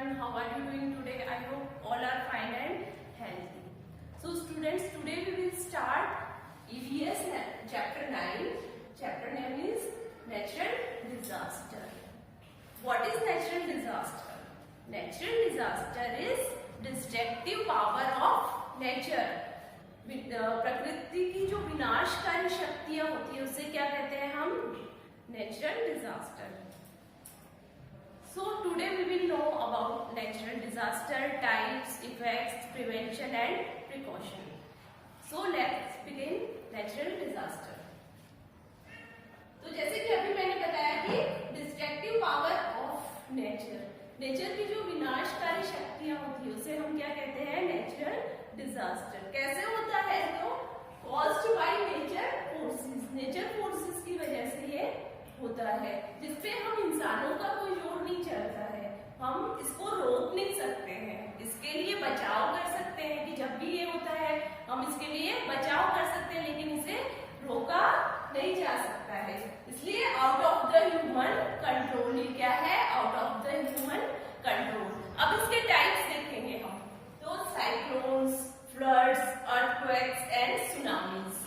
everyone, how are you doing today? I hope all are fine and healthy. So students, today we will start EVS chapter 9. Chapter name is natural disaster. What is natural disaster? Natural disaster is destructive power of nature. प्रकृति की जो विनाशकारी शक्तियां होती है उसे क्या कहते हैं हम? Natural disaster. So today we will know about natural disaster types, effects, prevention and precaution. So let's begin natural disaster. तो जैसे कि अभी मैंने बताया कि destructive power of nature, nature की जो विनाशकारी शक्तियां होती है उसे हम क्या कहते हैं? Natural disaster. कैसे होता है? तो caused by nature forces, nature forces की वजह से ये होता है, जिसपे हम इंसानों का कोई जोर नहीं चलता है. हम इसको रोक नहीं सकते हैं. इसके लिए बचाव कर सकते हैं कि जब भी ये होता है हम इसके लिए बचाव कर सकते हैं, लेकिन इसे रोका नहीं जा सकता है. इसलिए out of the human control. ये क्या है? Out of the human control. अब इसके टाइप्स देखेंगे हम. तो cyclones, floods, earthquakes and tsunamis.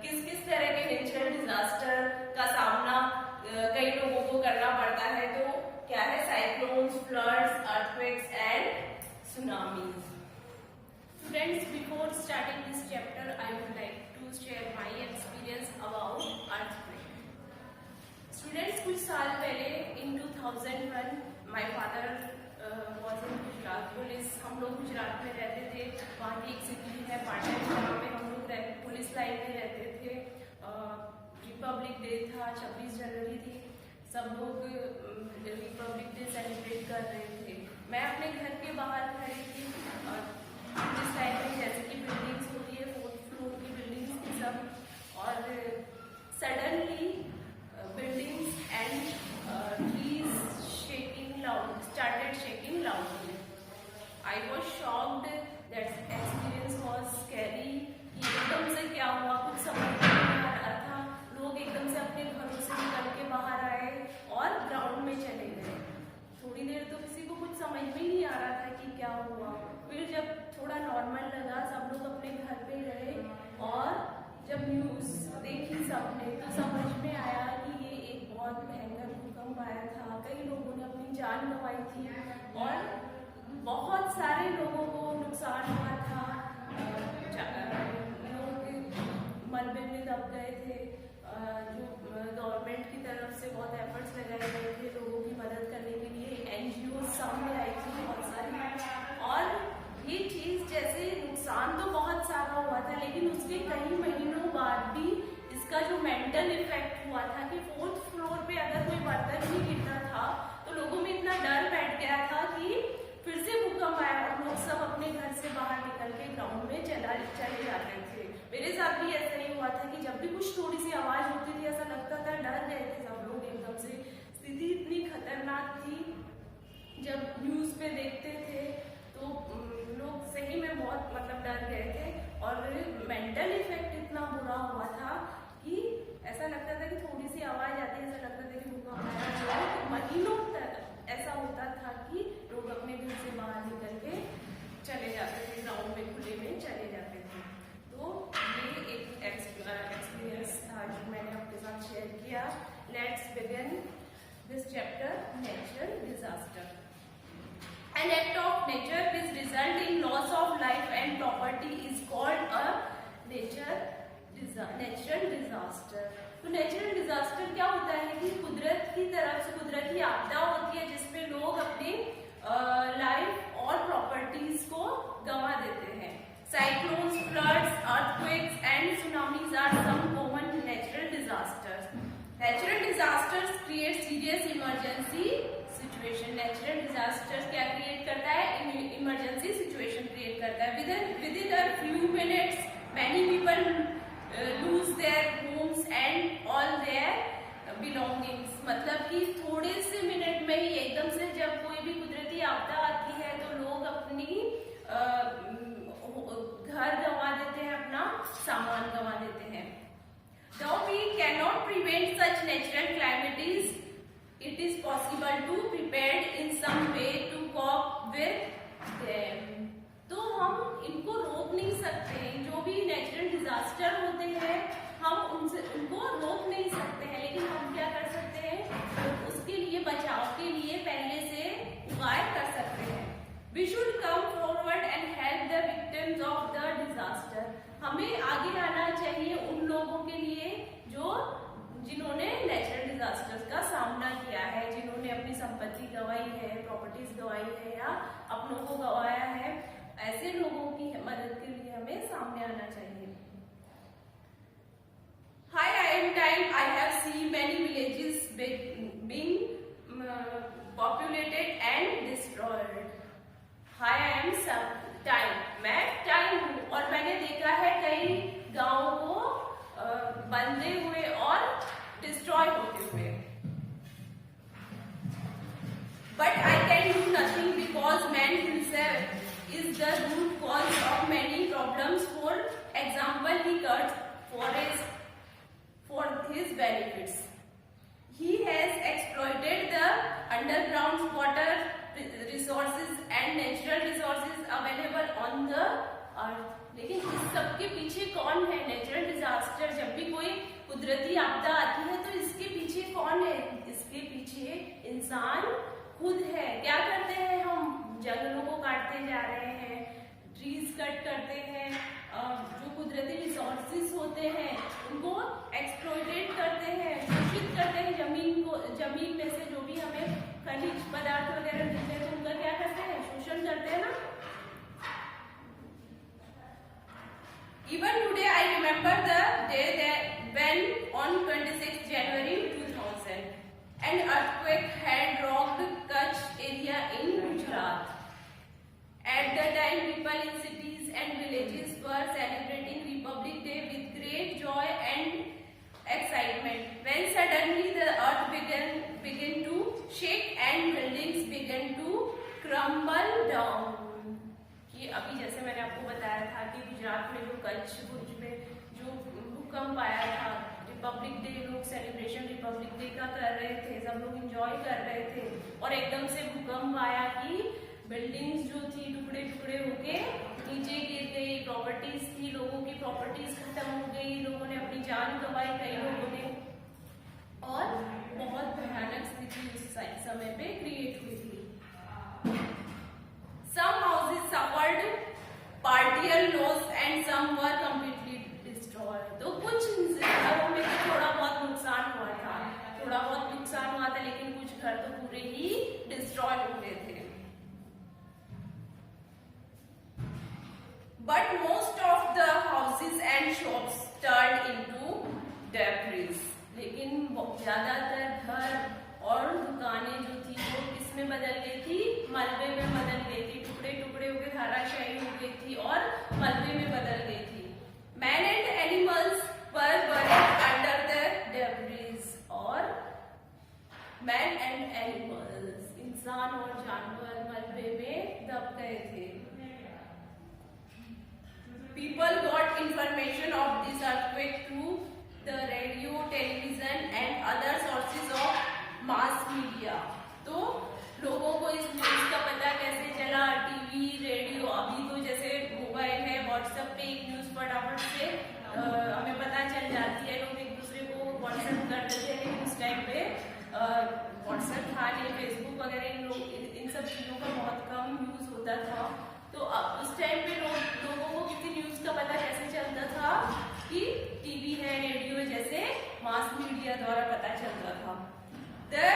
किस किस तरह के नेचुरल डिजास्टर का सामना कई लोगों को करना पड़ता है? तो क्या है? Cyclones, floods, earthquakes and tsunamis. Students, before starting this chapter, I would like to share my experience about earthquake. Students, कुछ साल पहले in 2001, my father was in Gujarat police. हम लोग गुजरात में रहते थे. वहाँ की एक सिटी है पाटन, जहाँ पे हम लोग पुलिस लाइन में रहते थे. रिपब्लिक डे था, 26 जनवरी थी. सब लोग रिपब्लिक डे सेलिब्रेट कर रहे थे. मैं अपने घर के बाहर खड़ी थी. जिस टाइम में जैसे कि बिल्डिंग्स होती है, 4th फ्लोर की बिल्डिंग्स थी सब, और suddenly buildings and trees shaking loud started shaking loudly. I was shocked. That experience was scary. एकदम से क्या हुआ कुछ समझ नहीं आ रहा था. लोग एकदम से अपने घरों से निकल के बाहर आए और ग्राउंड में चले गए. थोड़ी देर तो किसी को कुछ समझ में ही नहीं आ रहा था कि क्या हुआ. फिर जब थोड़ा नॉर्मल लगा, सब लोग अपने घर पे रहे, और जब न्यूज देखी सबने तो समझ में आया कि ये एक बहुत भयंकर भूकंप आया था. कई लोगों ने अपनी जान गंवाई थी और बहुत सारे लोगों को नुकसान हुआ था. लोग मलबे में दब गए थे. जो गवर्नमेंट की तरफ से बहुत एफर्ट्स लगाए गए थे लोगों की मदद करने के लिए. NGO सामने आई थी बहुत सारी. और ये चीज जैसे नुकसान तो बहुत सारा हुआ था, लेकिन उसके कई महीनों बाद भी इसका जो मेंटल इफेक्ट हुआ था कि 4th फ्लोर पे अगर कोई बर्तन भी गिरता था तो लोगों में इतना डर बैठ गया था कि फिर से भूकंप आया और लोग सब अपने घर से बाहर निकल के ग्राउंड में चले जाते थे. मेरे साथ भी ऐसा ही हुआ था कि जब भी कुछ थोड़ी सी आवाज होती थी ऐसा लगता था डर गए थे सब लोग एकदम से. स्थिति इतनी खतरनाक थी. जब न्यूज पे देखते थे तो लोग सही में बहुत डर गए थे. और मेंटल इफेक्ट इतना बुरा हुआ था कि ऐसा लगता था कि थोड़ी सी आवाज आती है ऐसा लगता था कि भूकंप आया. महीनों तक ऐसा होता था कि लोग अपने घर से बाहर निकल के चले जाते थे, ग्राउंड में खुले में चले जाते थे. तो ये एक एक्सपीरियंस था जो मैंने आपके साथ शेयर किया. Let's begin this chapter, natural disaster. An act of nature which result in loss of life and property is called a natural disaster. तो नेचुरल डिजास्टर क्या होता है कि कुदरत की तरफ से कुदरती आपदा होती है जिसपे लोग अपनी लाइफ और प्रॉपर्टीज को गंवा देते हैं. Cyclones, floods, earthquakes and tsunamis are some common natural disasters. Natural disasters create serious emergency situation. Natural disasters क्या क्रिएट करता है? इमरजेंसी सिचुएशन क्रिएट करता है. Within a few minutes many people lose their homes and all their belongings. मतलब कि थोड़े से minute में ही एकदम से जब कोई भी कुदरती आपदा आती है तो लोग अपनी घर गंवा देते हैं, अपना सामान गंवा देते हैं. Though we cannot prevent such natural calamities, it is possible to prepare in some way to cope with them. तो हम इनको रोक नहीं सकते, जो भी नेचुरल डिजास्टर होते हैं हम उनको रोक नहीं सकते हैं, लेकिन हम क्या कर सकते हैं, तो उसके लिए बचाव के लिए पहले से उपाय कर सकते हैं. We should come forward and help the victims of the disaster. हमें आगे आना चाहिए उन लोगों के लिए जिन्होंने नेचुरल डिजास्टर्स का सामना किया है, जिन्होंने अपनी संपत्ति गंवाई है, प्रॉपर्टीज गंवाई है या अपनों को गंवाया है. ऐसे लोगों की मदद के लिए हमें सामने आना चाहिए. Hi, I am time. I have seen many villages being populated and destroyed. Hi, I am time. मैं टाइम हूँ और मैंने देखा है कई गांवों को बंधे हुए और डिस्ट्रॉय होते हुए. But I can do nothing because man himself is the root cause of many problems. For example, he cuts forests for his benefits. He has exploited the underground water resources and natural resources available on the earth. लेकिन इस सब के पीछे कौन है? Natural disaster, जब भी कोई कुदरती आपदा आती है तो इसके पीछे कौन है? इसके पीछे इंसान खुद है. क्या करते हैं हम? जंगलों को काटते जा रहे हैं, ट्रीज कट करते हैं, जो कुदरती रिसोर्सेज होते हैं उनको एक्सप्लॉइटेट करते हैं, शोषित करते हैं. जमीन में से जो भी हमें खनिज पदार्थ वगैरह मिलते हैं तो उनका क्या करते हैं? शोषण करते हैं ना. Even today I remember the day that when on 26 January 2000 an earthquake had rocked Kutch area in Gujarat. At the time, people in cities and villages were celebrating Republic Day with great joy and excitement. When suddenly the earth began to shake and buildings began to crumble down. कि अभी जैसे मैंने आपको बताया था कि गुजरात में जो कच्छ भुज में जो भूकंप आया था, रिपब्लिक डे लोग सेलिब्रेशन रिपब्लिक डे का कर रहे थे, सब लोग एंजॉय कर रहे थे और एकदम से भूकंप आया कि बिल्डिंग्स जो थी टुकड़े टुकड़े होके नीचे गिर गई. प्रॉपर्टीज थी, लोगों की प्रॉपर्टीज खत्म हो गई, लोगों ने अपनी जान गंवाई कई लोगों ने, और बहुत भयानक स्थिति उस समय पे क्रिएट हुई थी. Some houses suffered partial loss and some were completely destroyed. तो कुछ घरों में तो थोड़ा बहुत नुकसान हुआ था, लेकिन कुछ घर तो पूरे ही डिस्ट्रॉय हो गए थे. But most of the houses and shops turned into debris. लेकिन ज्यादातर घर और दुकानें जो थी वो किसमें बदल गई थी? मलबे में बदल गई थी. टुकड़े टुकड़े होकर धराशायी हो गई थी और मलबे में बदल गई थी. मैन एंड एनिमल्स वर बuried under the debris. और मैन एंड एनिमल्स, इंसान और जानवर मलबे में दब गए थे. People got information of this earthquake through the radio, television and other sources of mass media. तो लोगों को इस न्यूज का पता कैसे चला? TV, radio. अभी तो जैसे मोबाइल है, व्हाट्सएप पे एक न्यूज फटाफट से हमें पता चल जाती है. लोग एक दूसरे को व्हाट्सएप कर देते हैं, लेकिन उस टाइम पे व्हाट्सएप था नहीं, फेसबुक वगैरह इन सब चीजों का बहुत कम यूज होता था. तो उस टाइम पे लोगों को किसी न्यूज का पता कैसे चलता था? कि टीवी है, रेडियो है, जैसे मास मीडिया द्वारा पता चलता था. The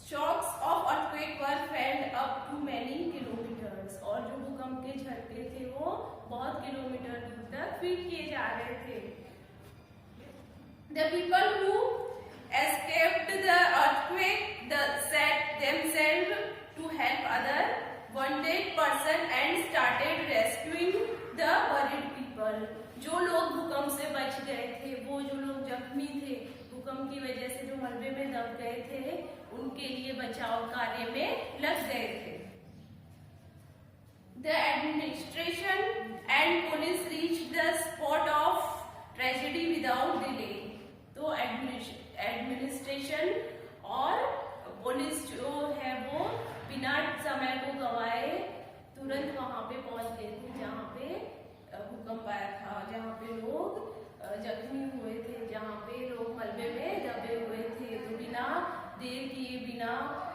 shocks of earthquake were felt up to many kilometers. और जो भूकंप के झटके थे वो बहुत किलोमीटर दूर तक फील किए जा रहे थे. The people who escaped the earthquake set themselves to help other wounded person and started rescuing the buried people. जो लोग भूकंप से बच गए थे, वो जो लोग जख्मी थे भूकंप की वजह से, जो मलबे में दब गए थे, उनके लिए बचाव कार्य में लग गए थे. The administration and police reached the spot of tragedy without delay. तो एडमिनिस्ट्रेशन और था, जहाँ पे लोग जख्मी हुए थे, जहाँ पे लोग मलबे में दबे हुए थे। तो बिना देर किए, बिना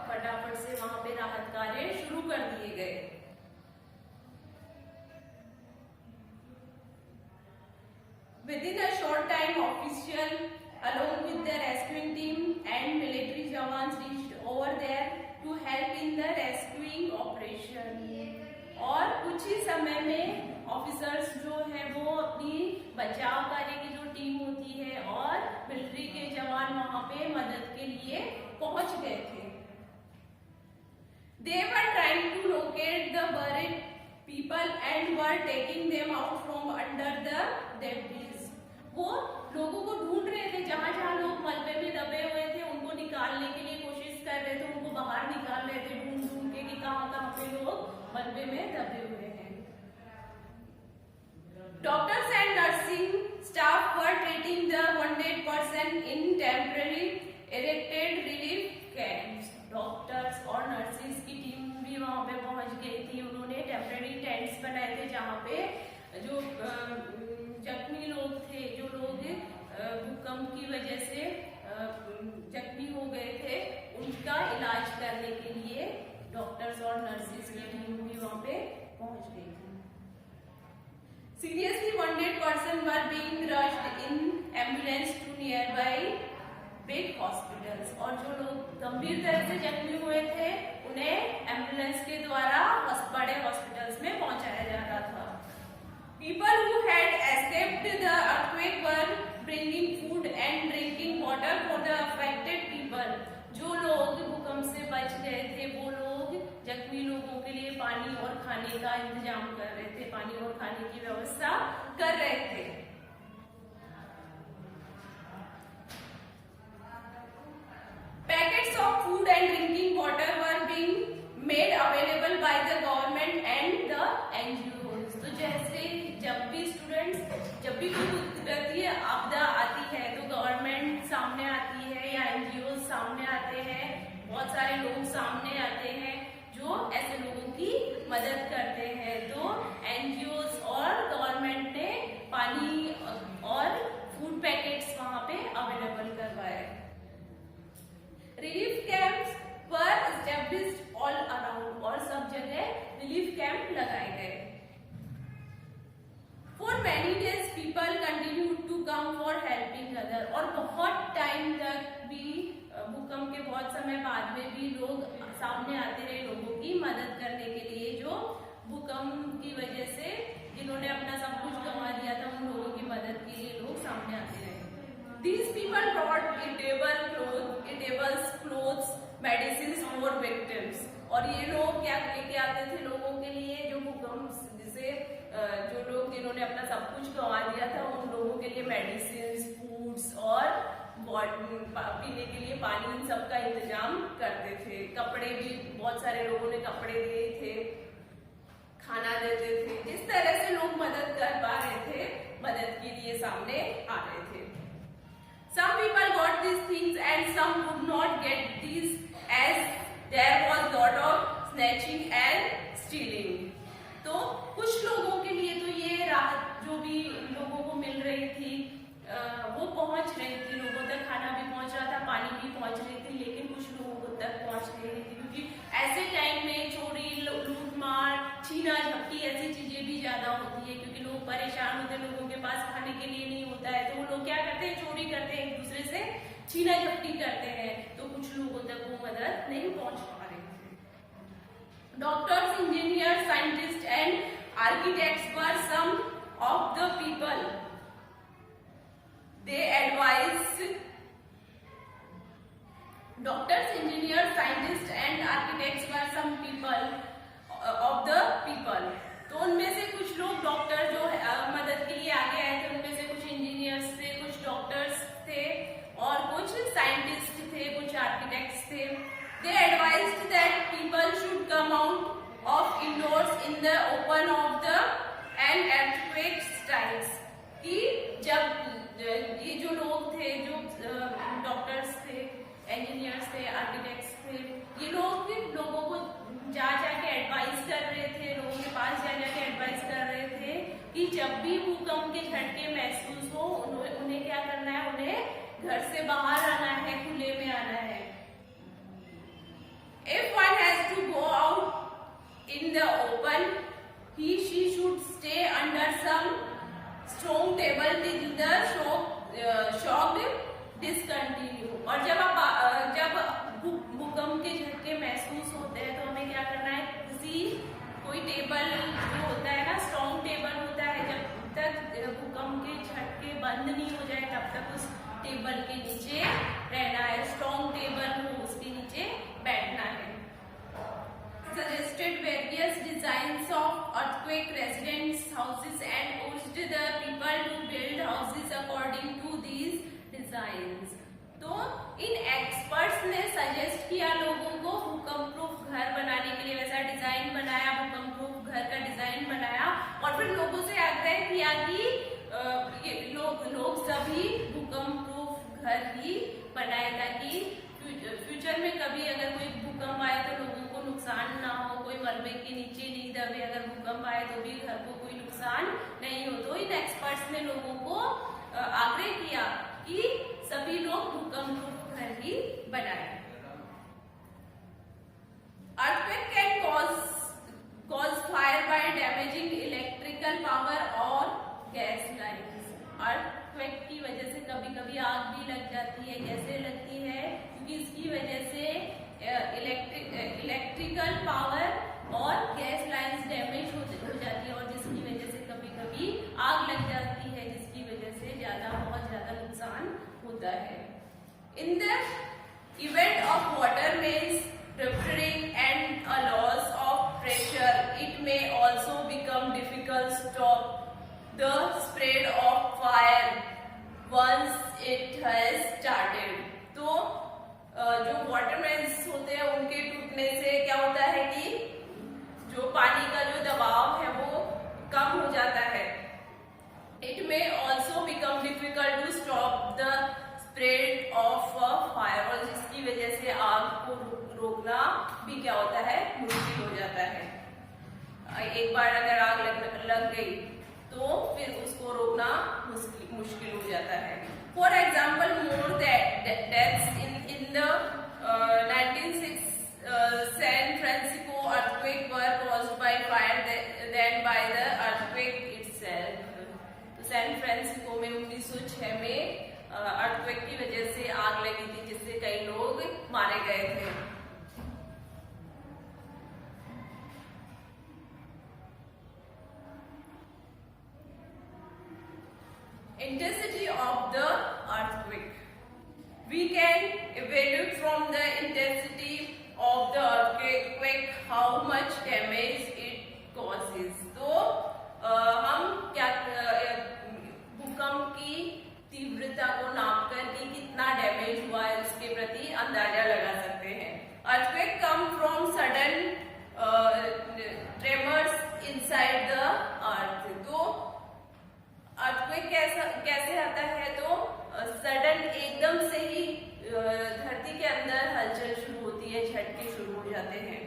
फटाफट से वहां पे राहत कार्य शुरू कर दिए गए। Within a short time, official along with the rescuing team and military jawans reached over there to help in the rescuing operation. और कुछ ही समय में ऑफिसर्स जो है वो अपनी बचाव कार्य की जो टीम होती है और मिलिट्री के जवान वहां पे मदद के लिए पहुंच गए थे। They were trying to locate the buried people and were taking them out from under the debris. वो लोगों को ढूंढ रहे थे, जहां जहां लोग मलबे में दबे हुए थे उनको निकालने के लिए कोशिश कर रहे थे, उनको बाहर निकाल रहे थे ढूंढ ढूंढ के कि कहां कहां पे लोग मलबे में दबे हुए हैं। Doctors and nursing staff were treating the wounded person in temporary erected relief camps. Doctors और नर्सिस की टीम भी वहां पे पहुंच गई थी। उन्होंने टेम्पररी टेंट्स बनाए थे जहां पे जो जख्मी लोग थे, जो लोग भूकंप की वजह से जख्मी हो गए थे, उनका इलाज करने के लिए डॉक्टर्स और नर्सिस की टीम भी वहां पे पहुंच गई थी। Seriously wounded person were being rushed in ambulance to nearby big hospitals. और जो लोग गंभीर तरह से जख्मी हुए थे उन्हें एम्बुलेंस के द्वारा बड़े हॉस्पिटल्स में पहुंचाया जा रहा था। People who had escaped the earthquake were bringing food and drinking water for the affected people. जो लोग भूकंप से बच गए थे वो लोग जख्मी लोगों के लिए पानी और खाने का इंतजाम कर रहे थे, पानी और खाने की व्यवस्था कर रहे थे। Packets of food and drinking water were being made available by the government and the NGOs. तो जैसे जब भी कोई कुदरती आपदा आती है तो गवर्नमेंट सामने आती है या NGOs सामने आते हैं, बहुत सारे लोग सामने आते हैं जो ऐसे लोगों की मदद करते हैं। तो NGOs और गवर्नमेंट ने पानी और फूड पैकेट्स वहां पे अवेलेबल करवाए। Relief camps were established all around, और सब जगह रिलीफ कैंप लगाए गए। For many days people continue to come for helping other, और बहुत टाइम तक भी भूकंप के बहुत समय बाद में भी लोग सामने आते रहे लोगों की मदद करने के लिए, जो भूकंप की वजह से जिन्होंने अपना सब कुछ गंवा दिया था उन लोगों की मदद के लिए लोग सामने आते रहे। These people brought eatables, clothes, medicines for victims. और ये लोग क्या लेके आते थे लोगों के लिए, जो भूकंप से जो लोग जिन्होंने अपना सब कुछ गंवा दिया था उन लोगों के लिए मेडिसिन, फूड्स और पीने के लिए पानी, इन सब का इंतजाम करते थे। कपड़े भी बहुत सारे लोगों ने कपड़े दिए थे, खाना देते थे। जिस तरह से लोग मदद कर पा रहे थे मदद के लिए सामने आ रहे थे। Some people got these things and some could not get these, as there was lot of snatching and stealing. तो कुछ लोगों के लिए तो ये राहत जो भी लोगों को मिल रही थी वो पहुंच रही थी लोगों तक, खाना भी पहुंच रहा था, पानी भी पहुंच रही थी, लेकिन कुछ लोगों तक पहुंच नहीं रही थी क्योंकि ऐसे टाइम में चोरी, लूटमार, छीना झपटी ऐसी चीजें भी ज्यादा होती है क्योंकि लोग परेशान होते हैं, लोगों के पास खाने के लिए नहीं होता है, तो वो लोग क्या करते हैं, चोरी करते हैं, एक दूसरे से छीना झपटी करते हैं। तो कुछ लोगों तक वो मदद नहीं पहुंच पा रही थी। Doctors, engineer, scientist and architects were some of the people they advised. Doctors, engineers, scientists and architects were some people of the people. तो उनमें से कुछ लोग डॉक्टर जो मदद के लिए आगे आए थे, उनमें से कुछ इंजीनियर्स थे, कुछ डॉक्टर्स थे और कुछ साइंटिस्ट थे, कुछ आर्किटेक्ट्स थे। They advised that people should come out of indoors in the open of the and earthquake strikes. कि जब ये जो लोग थे, जो डॉक्टर्स थे, इंजीनियर्स थे, आर्किटेक्ट्स थे, ये लोग लोगों को जाके एडवाइस कर रहे थे, लोगों के पास जाके एडवाइस कर रहे थे कि जब भी भूकंप घर से बाहर आना है, खुले में आना है. If one has to go out in the open, she should stay under some strong table till the shock discontinue. और जब भूकंप के झटके महसूस होते हैं तो हमें क्या करना है, कोई टेबल जो होता है ना, स्ट्रॉन्ग टेबल होता है, जब तक भूकंप के झटके बंद नहीं हो जाए तब तक उस टेबल के नीचे रहना है. स्ट्रॉन्ग टेबल हो उसके नीचे बैठना है. Suggested various designs of earthquake residence houses and urged the people to build houses according to these designs. तो इन एक्सपर्ट्स ने सजेस्ट किया लोगों को भूकंप प्रूफ घर बनाने के लिए, वैसा डिजाइन बनाया, भूकंप प्रूफ घर का डिजाइन बनाया और फिर लोगों से आग्रह किया कि लोग सभी भूकंप प्रूफ घर ही बनाए ताकि फ्यूचर में कभी अगर कोई भूकंप आए तो लोगों को नुकसान ना हो, कोई मलबे के नीचे नहीं दबे, अगर भूकंप आए तो भी घर को कोई नुकसान नहीं हो. तो इन एक्सपर्ट्स ने लोगों को आग्रह किया कि सभी लोग भूकंप प्रूफ घर ही बनाएं. Earthquake can cause fire by damaging electrical power or gas lines. Earthquake की वजह से कभी कभी आग भी लग जाती है. कैसे लगती है? क्योंकि इसकी वजह से इलेक्ट्रिकल पावर और गैस लाइंस डैमेज हो जाती है और जिसकी वजह से कभी कभी आग लग जाती है, जिसकी वजह से बहुत ज्यादा नुकसान होता है. In the event of water मेज rupturing and a loss of pressure, it may also become difficult to stop the spread of fire once it has started. तो जो वाटर मेन्स होते हैं उनके टूटने से क्या होता है कि जो पानी का जो दबाव है वो कम हो जाता है. It may also become difficult to stop the spread of fire, और जिसकी वजह से आग को रोकना भी क्या होता है, मुश्किल हो जाता है. एक बार अगर आग लग गई तो फिर उसको रोकना मुश्किल हो जाता है. For example, more deaths in the 1906 San Francisco earthquake were caused by fire than by the earthquake itself. तो सैन फ्रांसिस्को में 1906 में अर्थक्वेक की वजह से आग लगी थी जिससे कई लोग मारे गए थे. Intensity of the earthquake. We can evaluate from the intensity of the earthquake how much damage it causes. तो हम क्या भूकंप की तीव्रता को नाप कर कि कितना डैमेज हुआ है उसके प्रति अंदाजा लगा सकते हैं. Earthquake come from sudden tremors inside the earth. तो अर्थक्वेक कैसे आता है? तो सडन एकदम से ही धरती के अंदर हलचल शुरू होती है, झटके शुरू हो जाते हैं.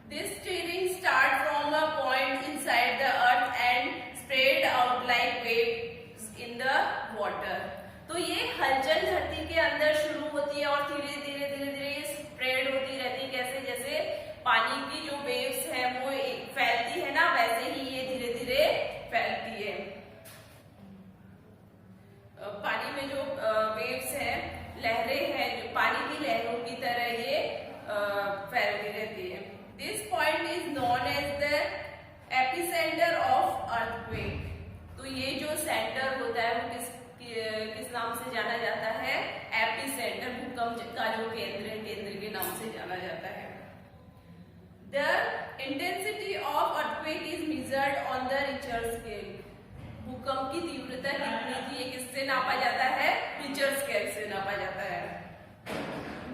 This steering start from a point inside the earth and spread out like waves in the water. तो ये हलचल धरती के अंदर शुरू होती है और धीरे धीरे ये स्प्रेड होती रहती है. कैसे? जैसे पानी की जो वेव्स है वो फैलती है ना, वैसे ही ये धीरे धीरे फैलती है. पानी में जो वेव्स हैं, लहरें हैं, जो पानी की लहरों की तरह ये फैलती रहती है. This point is known as the epicentre of earthquake. तो ये जो सेंटर होता है वो किस नाम से जाना जाता है? एपिसेंटर. भूकंप का जो केंद्र है, केंद्र के नाम से जाना जाता है. The intensity of earthquake is measured on the Richter scale. भूकंप की तीव्रता कितनी थी ये किससे नापा जाता है? रिचर स्केल से नापा जाता है.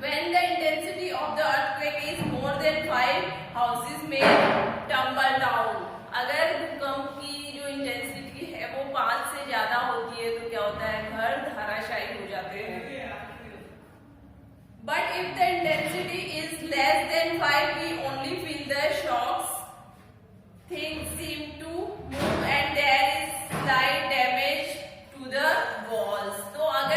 When the intensity of the earthquake is more than 5, houses may tumble down. अगर भूकंप की जो इंटेंसिटी है वो 5 से ज्यादा होती है तो क्या होता है? घर धराशायी हो जाते हैं. But if the intensity is less than 5, we only feel the shocks. Things seem to move and there is slight damage to the walls. तो अगर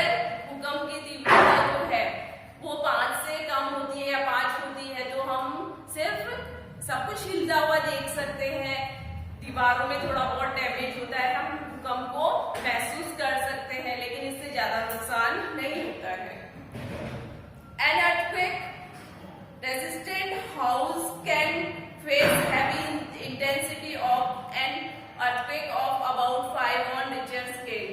Resistant house can face heavy intensity of an earthquake of about 5 on Richter scale.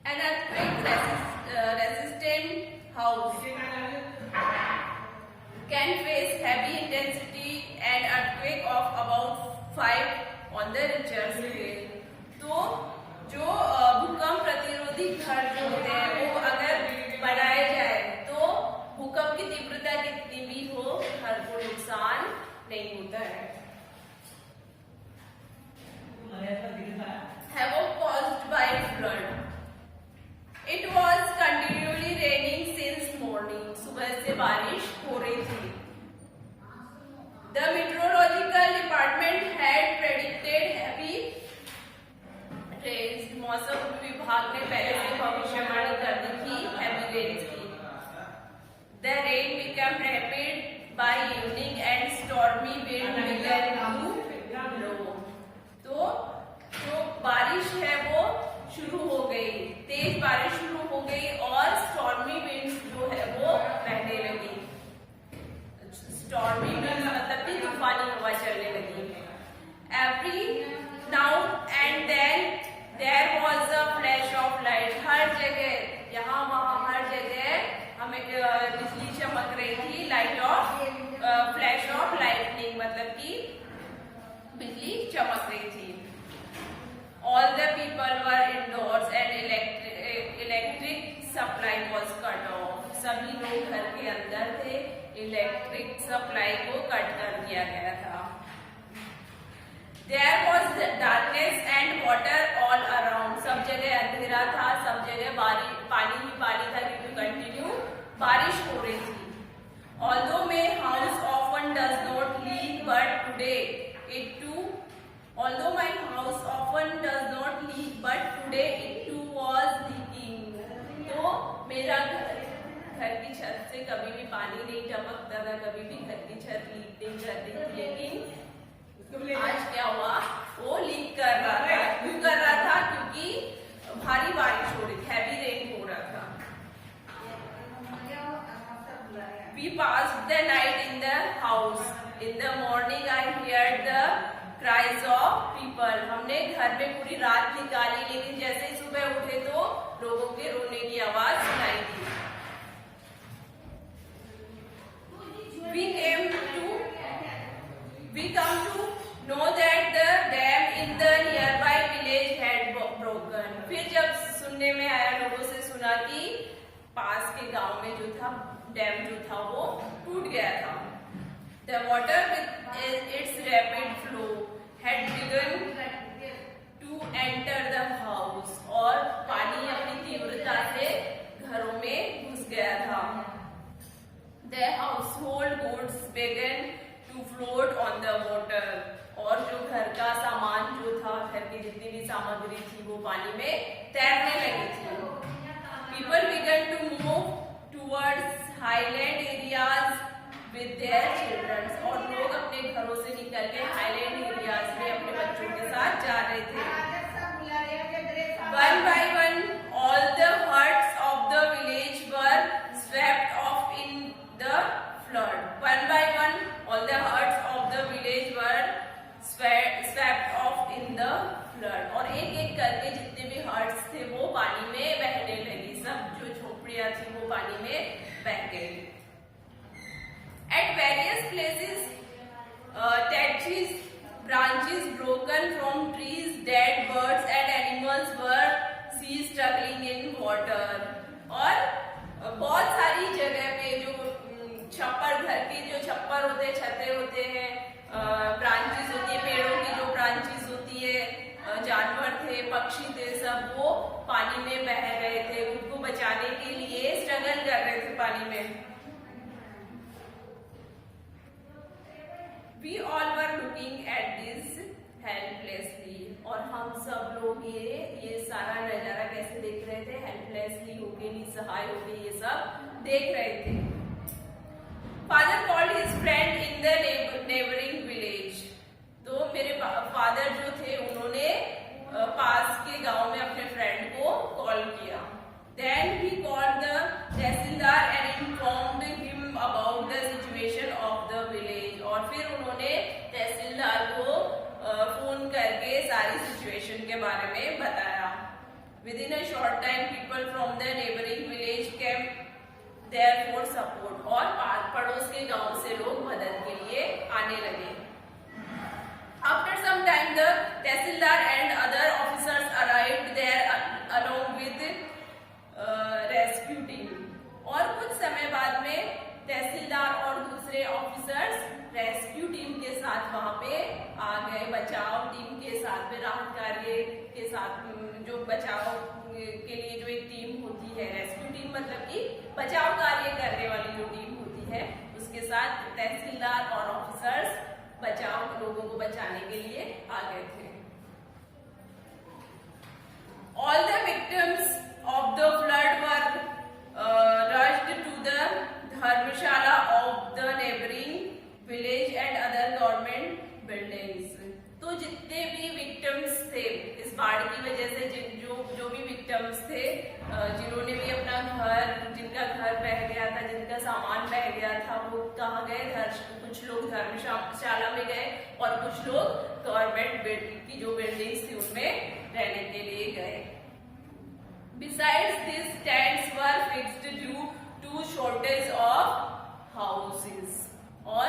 An earthquake resistant house can face heavy intensity and earthquake of about 5 on the Richter scale. तो जो भूकंप प्रतिरोधी घर जो होते हैं वो अगर बनाए जाए तो भूकंप की तीव्रता कितनी भी हो घर को नुकसान नहीं होता है. Havoc caused by flood. It was continually raining since morning. सुबह से बारिश हो रही थी. The meteorological department had predicted heavy rains. मौसम विभाग ने पहले से भविष्यवाणी कर दी थी heavy rains की. The rain became rapid by evening and stormy wind began to blow. तो जो बारिश है वो शुरू हो गई, तेज बारिश शुरू हो गई और स्टॉर्मी विंड्स जो है वो बहने लगी. स्टॉर्मी विंड्स मतलब कि तूफानी हवा चलने लगी. Every now and then there was a flash of light. हर जगह यहाँ वहाँ हर जगह हमें बिजली चमक रही थी. Light of flash of lightning मतलब कि बिजली चमक रही थी. All the people were indoors and electric supply was cut off. सभी लोग घर के अंदर थे. इलेक्ट्रिक सप्लाई को कट कर दिया गया था. There was darkness and water all around. सब जगह अंधेरा था, सब जगह पानी ही पानी था क्योंकि कंटिन्यू बारिश हो रही थी. Although my house often does not leak, but today it too was leaking. तो मेरा घर की छत से कभी भी पानी नहीं टपकता था, कभी भी घर की छत लीक नहीं करती थी. लेकिन आज क्या हुआ, वो लीक कर रहा था. क्यों कर रहा था? क्योंकि भारी बारिश हो रही, हैवी रेन हो रहा था. We passed the night in the house. In the morning I heard the cries of people. हमने घर में पूरी रात निकाली, लेकिन जैसे ही सुबह उठे तो लोगों के रोने की आवाज सुनाई दी. We come to know that the dam in the nearby village had broken. फिर जब सुनने में आया, लोगों से सुना कि पास के गांव में जो था डैम जो था वो टूट गया था. The water with its rapid flow had begun to enter the house. और पानी अपनी तीव्रता से घरों में घुस गया था. The household goods began to float on the water. और जो घर का सामान जो था, घर की जितनी भी सामग्री थी वो पानी में तैरने लगी थी. People began to move towards highland areas with their children. और लोग अपने घरों से निकल के हाईलैंड एरियाज में अपने बच्चों के साथ जा रहे थे. One by one, all the huts of the village were swept off in the flood. One by one, all the huts of the village were swept off in the flood. और एक एक करके जितने भी हट्स थे वो पानी में बहने लगी. सब जो झोपड़ियां थी वो पानी में बह गई. At various places, thatches, branches broken from trees, dead birds and animals were seen struggling in water. और बहुत सारी जगह पे जो छप्पर, घर की जो छप्पर होते हैं, छतें होते हैं, ब्रांचेस होती है, पेड़ों की जो ब्रांचेस होती है, जानवर थे, पक्षी थे, सब वो पानी में बह गए थे. उनको बचाने के लिए स्ट्रगल कर रहे थे पानी में. We all were looking at this helplessly. और हम सब लोग ये सारा नजारा कैसे देख रहे थे? हेल्पलेसली होके, निसहाय होके ये सब देख रहे थे. Father called his friend in the neighboring village. तो मेरे फादर जो थे उन्होंने पास के गांव में अपने फ्रेंड को इन्फेक्शन के बारे में बताया। Within a short time people from the neighbouring village came there for support, और पड़ोस के गांव से लोग मदद के लिए आने लगे। After some time the tehsildar and other officers arrived there along with rescue team, और कुछ समय बाद में तहसीलदार और दूसरे ऑफिसर्स रेस्क्यू टीम के साथ वहां पे आ गए। बचाव टीम के साथ में, राहत कार्य के साथ, जो बचाव के लिए जो एक टीम होती है, रेस्क्यू टीम मतलब कि बचाव कार्य करने वाली जो टीम होती है, उसके साथ तहसीलदार और ऑफिसर्स बचाव लोगों को बचाने के लिए आ गए थे। All the victims of the flood were rushed to the dharmshala of the neighboring village and other government buildings। तो जितने भी विक्टिम्स थे इस बाढ़ की वजह से, जो भी विक्टिम्स थे, जिन्होंने भी अपना घर, जिनका घर बह गया था, जिनका सामान बह गया था, वो कहाँ गए? कुछ लोग धर्मशाला में गए और कुछ लोग गवर्नमेंट की जो बिल्डिंग्स थी उनमें रहने के लिए गए। Besides this, tents were fixed due to shortage of houses। और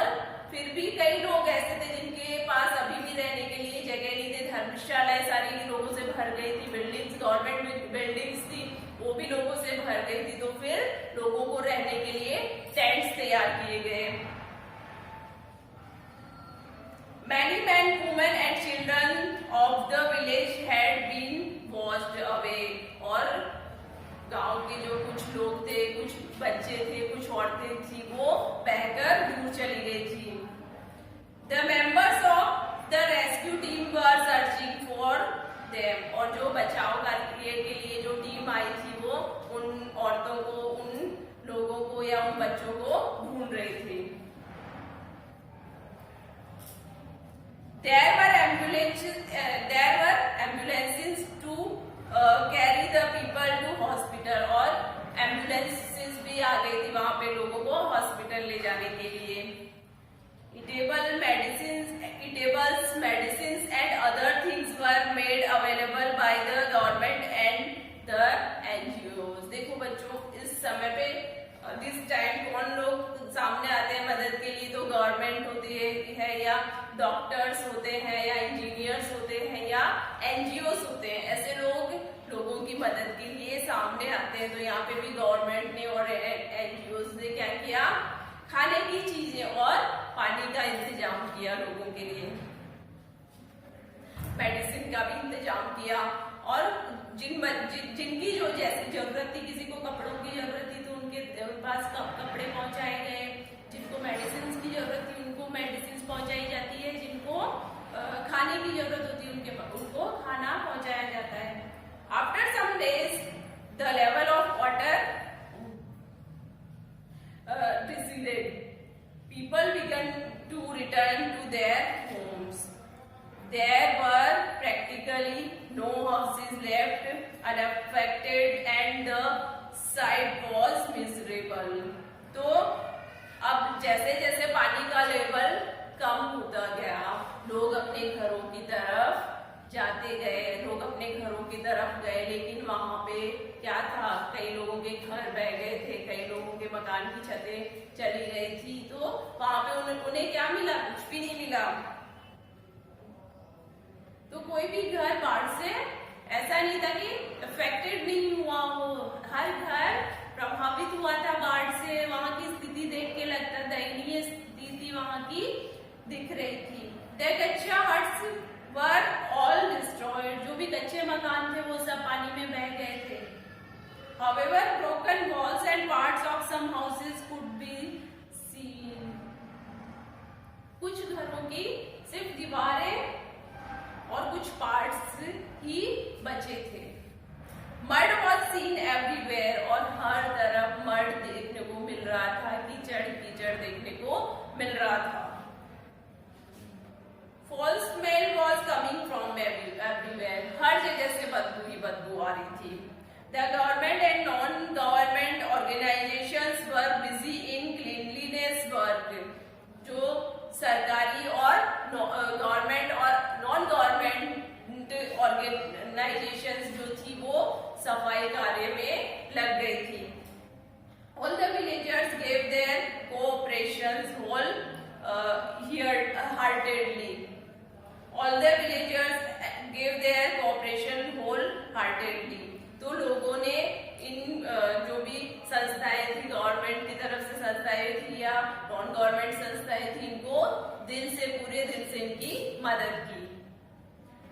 फिर भी कई लोग ऐसे थे जिनके पास अभी भी रहने के लिए जगह नहीं थे। धर्मशालाएं सारी लोगों से भर गई थी, बिल्डिंग्स, गवर्नमेंट बिल्डिंग्स थी, वो भी लोगों से भर गई थी। तो फिर लोगों को रहने के लिए टेंट्स तैयार किए गए। Many men, women and children of the village had been washed away। और गांव के जो कुछ लोग थे, कुछ बच्चे थे, कुछ औरतें थी, वो बहकर दूर चली गई थी। The members of the rescue team were searching for them। और जो बचाव कार्य के लिए जो टीम आई थी वो उन औरतों को, उन लोगों को या उन बच्चों को ढूंढ रही थी। There were ambulances to carry the people to hospital। और एम्बुलेंसेस भी आ गई थी वहां पे लोगों को हॉस्पिटल ले जाने के लिए। Eatables, medicines and other things were made available by the government and the NGOs। देखो बच्चों, इस समय पे दिस टाइम कौन लोग सामने आते हैं मदद के लिए? तो गवर्नमेंट होती है या डॉक्टर्स होते हैं या इंजीनियर्स होते हैं या एनजीओस होते हैं। ऐसे लोग लोगों की मदद के लिए सामने आते हैं। तो यहाँ पे भी गवर्नमेंट ने और एनजीओस ने क्या किया? खाने की चीजें और पानी का इंतजाम किया लोगों के लिए, मेडिसिन का भी इंतजाम किया। और जिनकी जो जैसी जरूरत थी, किसी को कपड़ों की जरूरत थी तो उनके पास कपड़े पहुंचाए गए, जिनको मेडिसिन की जरूरत थी उनको मेडिसिन पहुंचाई जाती है, जिनको खाने की जरूरत होती है उनको खाना पहुंचाया जाता है। After some days the level of water receded। People began to return to their homes। There were practically no houses left unaffected and the sight was miserable। तो अब जैसे जैसे पानी का लेवल कम होता गया, लोग अपने घरों की तरफ जाते गए, लोग अपने घरों की तरफ गए। लेकिन वहां पे क्या था? कई लोगों के घर बह गए थे, कई लोगों के मकान की छतें चली गई थी। तो वहां पे उन्हें क्या मिला? कुछ भी नहीं मिला। तो कोई भी घर बाढ़ से ऐसा नहीं था कि अफेक्टेड नहीं हुआ हो, हर घर प्रभावित हुआ था बाढ़ से। वहां की स्थिति देख के लगता दयनीय स्थिति वहां की दिख रही थी। द कच्चा हट्स वर ऑल डिस्ट्रॉयड। जो भी कच्चे मकान थे वो सब पानी में बह गए थे। However, broken walls and parts of some houses could be seen। कुछ घरों की सिर्फ दीवारें और कुछ पार्ट्स ही बचे थे। Mud was seen everywhere. और हर तरफ मड देखने को मिल रहा था, कीचड़ कीचड़ देखने को मिल रहा था। Foul smell was coming from everywhere. हर जगह से बदबू ही बदबू आ रही थी। The government and non government organisations were busy in cleanliness work. जो सरकारी और गवर्नमेंट और non government their cooperation wholeheartedly. तो लोगों ने इन जो भी संस्थाएं थी, गवर्नमेंट की तरफ से संस्थाएं थी या नॉन गवर्नमेंट संस्थाएं थी, इनको दिल से, पूरे दिल से इनकी मदद की।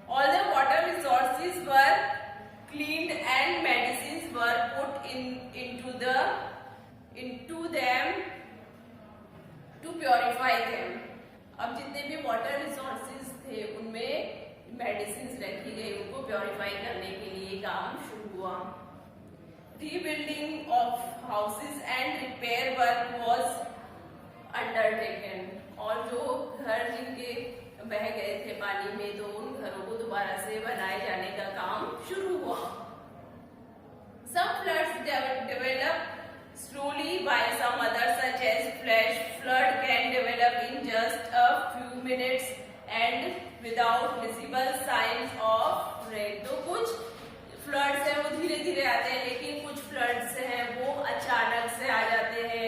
All the water resources were cleaned and medicine were put into them to purify them। अब जितने भी वाटर रिसोर्सेज थे उनमें मेडिसिन रखी गई, उनको प्योरीफाई करने के लिए काम शुरू हुआ। Rebuilding of houses and repair work was undertaken. और जो घर जिनके बह गए थे पानी में, तो उन घरों को दोबारा से बनाए जाने का काम शुरू हुआ। Some floods develop slowly while some others such as flash flood can develop in just a few minutes and without visible signs of rain। तो कुछ फ्लड्स हैं वो धीरे धीरे आते हैं, लेकिन कुछ फ्लड्स हैं वो अचानक से आ जाते हैं।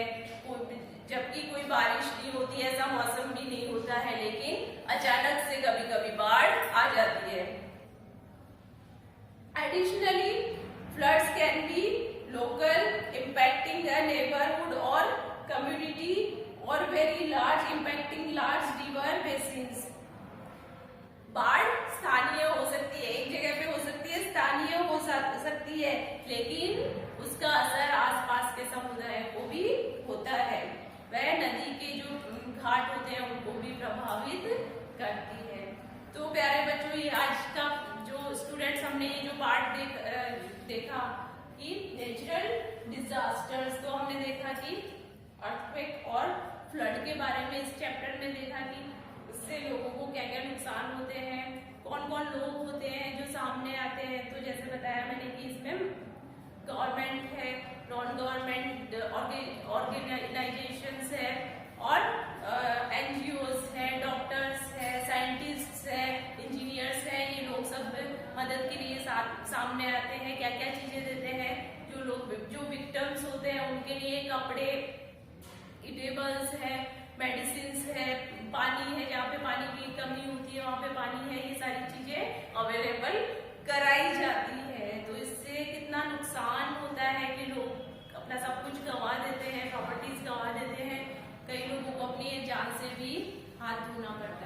जबकि कोई बारिश नहीं होती, ऐसा मौसम भी नहीं होता है, लेकिन अचानक से कभी कभी बाढ़ आ जाती है। Additionally, floods can be local, impacting a neighborhood or community, or very large, impacting large river basins। बाढ़ स्थानीय हो सकती है, एक जगह पे हो सकती है, स्थानीय हो सकती है, लेकिन उसका असर आसपास के समुदाय को भी होता है। वह नदी के जो घाट होते हैं उनको भी प्रभावित करती है। तो प्यारे बच्चों, ये आज का जो स्टूडेंट्स हमने ये जो पार्ट देखा कि नेचुरल डिजास्टर्स, तो हमने देखा कि अर्थक्वेक और फ्लड के बारे में इस चैप्टर में देखा कि इससे लोगों को क्या क्या नुकसान होते हैं, कौन कौन लोग होते हैं जो सामने आते हैं। तो जैसे बताया मैंने कि इसमें गवर्नमेंट है, नॉन गवर्नमेंट ऑर्गेनाइजेशंस है और एनजीओस है, डॉक्टर्स है, साइंटिस्ट्स है, इंजीनियर्स है। ये लोग सब मदद के लिए सामने आते हैं, क्या क्या चीजें देते हैं। जो विक्टिम्स होते हैं उनके लिए कपड़े, इटेबल्स है, मेडिसिन है, पानी है, जहाँ पे पानी की कमी होती है वहाँ पे पानी है, ये सारी चीजें अवेलेबल कराई जाती है। तो इससे कितना नुकसान होता है कि लोग अपना सब कुछ गंवा देते हैं, प्रॉपर्टीज गंवा देते हैं, कई लोगों को अपनी जान से भी हाथ धोना पड़ता है।